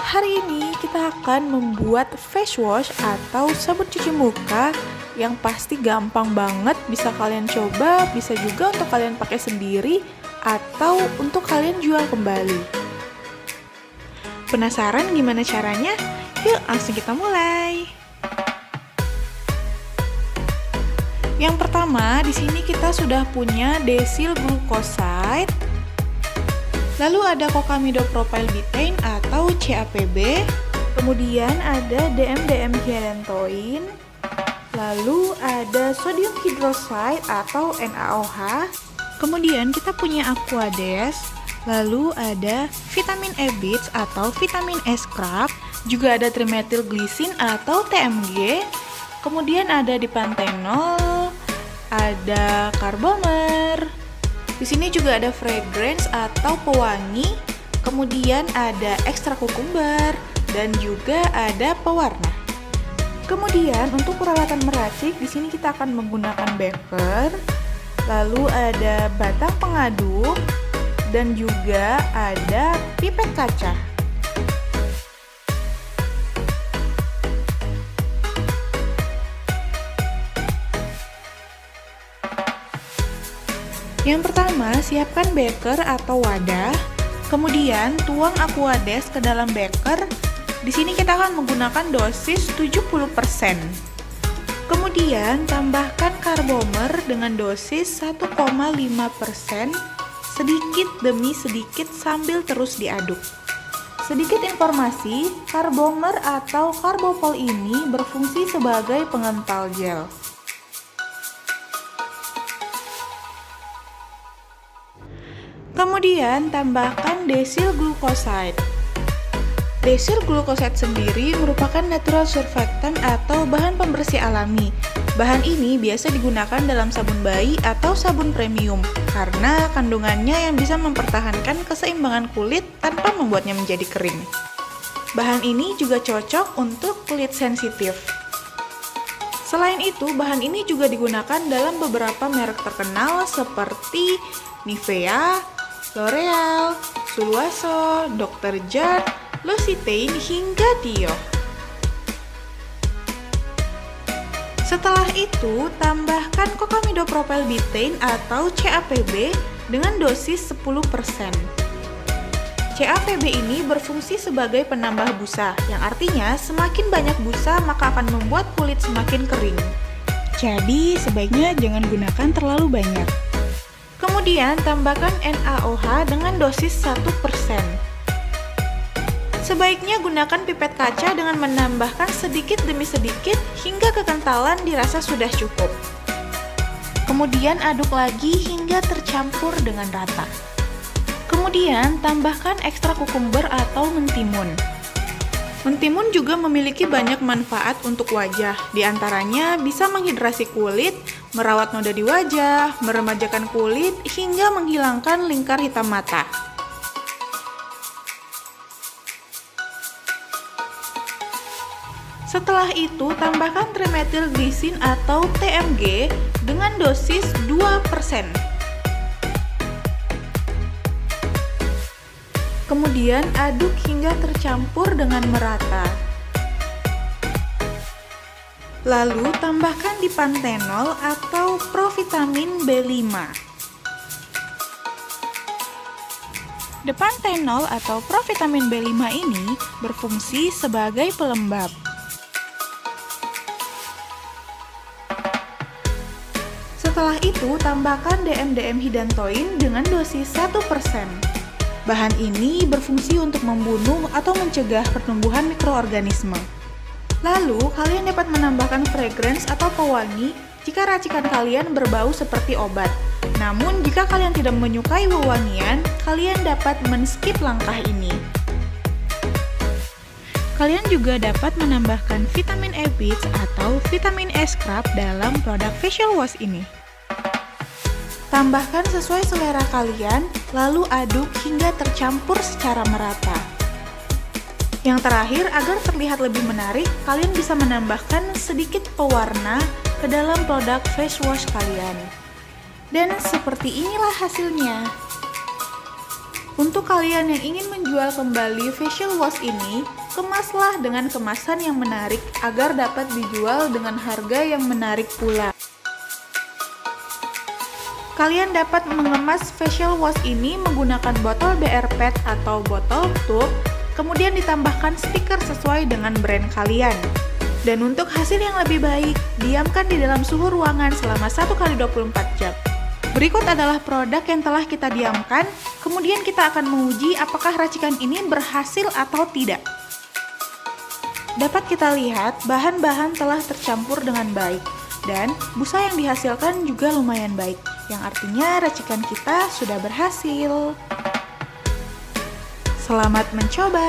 Hari ini kita akan membuat face wash atau sabun cuci muka yang pasti gampang banget, bisa kalian coba, bisa juga untuk kalian pakai sendiri atau untuk kalian jual kembali. Penasaran gimana caranya? Yuk langsung kita mulai. Yang pertama, di sini kita sudah punya desil glucoside. Lalu ada Cocamidо Propyl Betaine atau CAPB, kemudian ada DMDM Hydantoin, lalu ada sodium hydroxide atau NaOH, kemudian kita punya Aquades, lalu ada vitamin E-Bits atau vitamin E scrub, juga ada trimethylglycine atau TMG, kemudian ada dipantenol, ada carbomer. Di sini juga ada fragrance atau pewangi, kemudian ada ekstra kukumber, dan juga ada pewarna. Kemudian untuk perawatan meracik, di sini kita akan menggunakan beker, lalu ada batang pengaduk, dan juga ada pipet kaca. Yang pertama, siapkan beker atau wadah, kemudian tuang Aquades ke dalam beker. Di sini kita akan menggunakan dosis 70%. Kemudian tambahkan carbomer dengan dosis 1,5%, sedikit demi sedikit sambil terus diaduk. Sedikit informasi, carbomer atau carbopol ini berfungsi sebagai pengental gel. Kemudian tambahkan desil glucoside. Desil glucoside sendiri merupakan natural surfactant atau bahan pembersih alami. Bahan ini biasa digunakan dalam sabun bayi atau sabun premium karena kandungannya yang bisa mempertahankan keseimbangan kulit tanpa membuatnya menjadi kering. Bahan ini juga cocok untuk kulit sensitif. Selain itu, bahan ini juga digunakan dalam beberapa merek terkenal seperti Nivea, L'Oreal, Sulwhasoo, Dr. Jart, L'Occitane, hingga Dio. Setelah itu, tambahkan Cocamidо Propyl Betaine atau CAPB dengan dosis 10%. CAPB ini berfungsi sebagai penambah busa, yang artinya semakin banyak busa maka akan membuat kulit semakin kering. Jadi, sebaiknya jangan gunakan terlalu banyak. Kemudian tambahkan NaOH dengan dosis 1%. Sebaiknya gunakan pipet kaca dengan menambahkan sedikit demi sedikit hingga kekentalan dirasa sudah cukup. Kemudian aduk lagi hingga tercampur dengan rata. Kemudian tambahkan ekstra kukumber atau mentimun. Mentimun juga memiliki banyak manfaat untuk wajah, di antaranya bisa menghidrasi kulit, merawat noda di wajah, meremajakan kulit, hingga menghilangkan lingkar hitam mata. Setelah itu, tambahkan trimethylglycine atau TMG dengan dosis 2%. Kemudian aduk hingga tercampur dengan merata. Lalu tambahkan dipantenol atau provitamin B5. Dipantenol atau provitamin B5 ini berfungsi sebagai pelembab. Setelah itu, tambahkan DMDM Hydantoin dengan dosis 1%. Bahan ini berfungsi untuk membunuh atau mencegah pertumbuhan mikroorganisme. Lalu, kalian dapat menambahkan fragrance atau pewangi jika racikan kalian berbau seperti obat. Namun, jika kalian tidak menyukai wewangian, kalian dapat men-skip langkah ini. Kalian juga dapat menambahkan vitamin E-Bits atau vitamin E scrub dalam produk facial wash ini. Tambahkan sesuai selera kalian, lalu aduk hingga tercampur secara merata. Yang terakhir, agar terlihat lebih menarik, kalian bisa menambahkan sedikit pewarna ke dalam produk face wash kalian. Dan seperti inilah hasilnya. Untuk kalian yang ingin menjual kembali facial wash ini, kemaslah dengan kemasan yang menarik agar dapat dijual dengan harga yang menarik pula. Kalian dapat mengemas facial wash ini menggunakan botol BR PET atau botol tube, kemudian ditambahkan stiker sesuai dengan brand kalian. Dan untuk hasil yang lebih baik, diamkan di dalam suhu ruangan selama 1x24 jam. Berikut adalah produk yang telah kita diamkan, kemudian kita akan menguji apakah racikan ini berhasil atau tidak. Dapat kita lihat, bahan-bahan telah tercampur dengan baik, dan busa yang dihasilkan juga lumayan baik, yang artinya racikan kita sudah berhasil. Selamat mencoba!